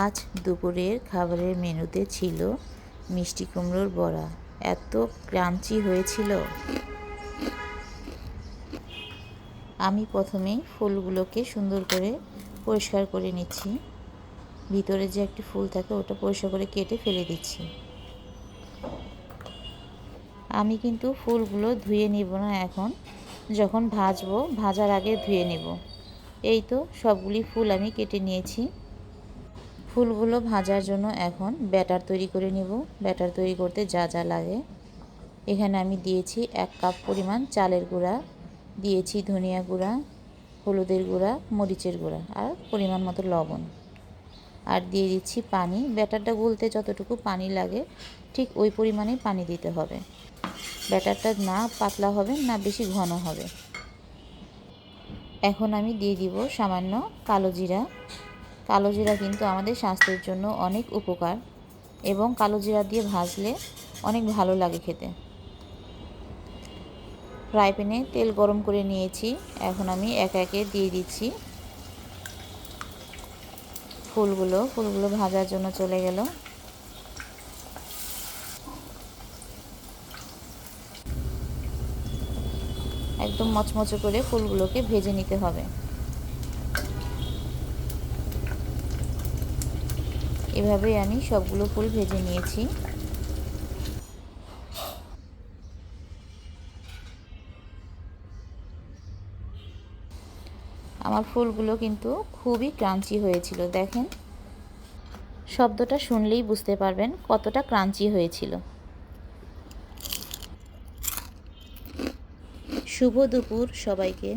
আজ দুপুরের খাবারের মেনুতে ছিল মিষ্টি কুমড়োর বড়া। এত ক্রাঞ্চি হয়েছিল। আমি প্রথমেই ফুলগুলোকে সুন্দর করে পরিষ্কার করে নিচ্ছি। ভিতরে যে একটি ফুল থাকে ওটা পরিষ্কার করে কেটে ফেলে দিচ্ছি। আমি কিন্তু ফুলগুলো ধুয়ে নিব না এখন, যখন ভাজবো ভাজার আগে ধুয়ে নেব। এই তো সবগুলি ফুল আমি কেটে নিয়েছি। ফুলগুলো ভাজার জন্য এখন ব্যাটার তৈরি করে নেব। ব্যাটার তৈরি করতে যা যা লাগে, এখানে আমি দিয়েছি 1 কাপ পরিমাণ চালের গুঁড়া, দিয়েছি ধনিয়া গুঁড়া, হলুদের গুঁড়া, মরিচের গুঁড়া আর পরিমাণ মতো লবণ, আর দিয়ে দিচ্ছি পানি। ব্যাটারটা গুলতে যতটুকু পানি লাগে ঠিক ওই পরিমাণেই পানি দিতে হবে। ব্যাটারটা না পাতলা হবে না বেশি ঘন হবে। এখন আমি দিয়ে দিব সামান্য কালো জিরা। কালো জিরা কিন্তু আমাদের স্বাস্থ্যের জন্য অনেক উপকার এবং কালো জিরা দিয়ে ভাজলে অনেক ভালো লাগে খেতে। ফ্রাই প্যানে তেল গরম করে নিয়েছি। এখন আমি একে একে দিয়ে দিচ্ছি ফুলগুলো ভাজার জন্য চলে গেল। একদম মচমচে করে ফুলগুলোকে ভেজে নিতে হবে। এভাবেই আমি সবগুলো ফুল ভেজে নিয়েছি। আমার ফুলগুলো কিন্তু খুবই ক্রাঞ্চি হয়েছিল। দেখেন, শব্দটা শুনলেই বুঝতে পারবেন কতটা ক্রাঞ্চি হয়েছিল। শুভ দুপুর সবাইকে।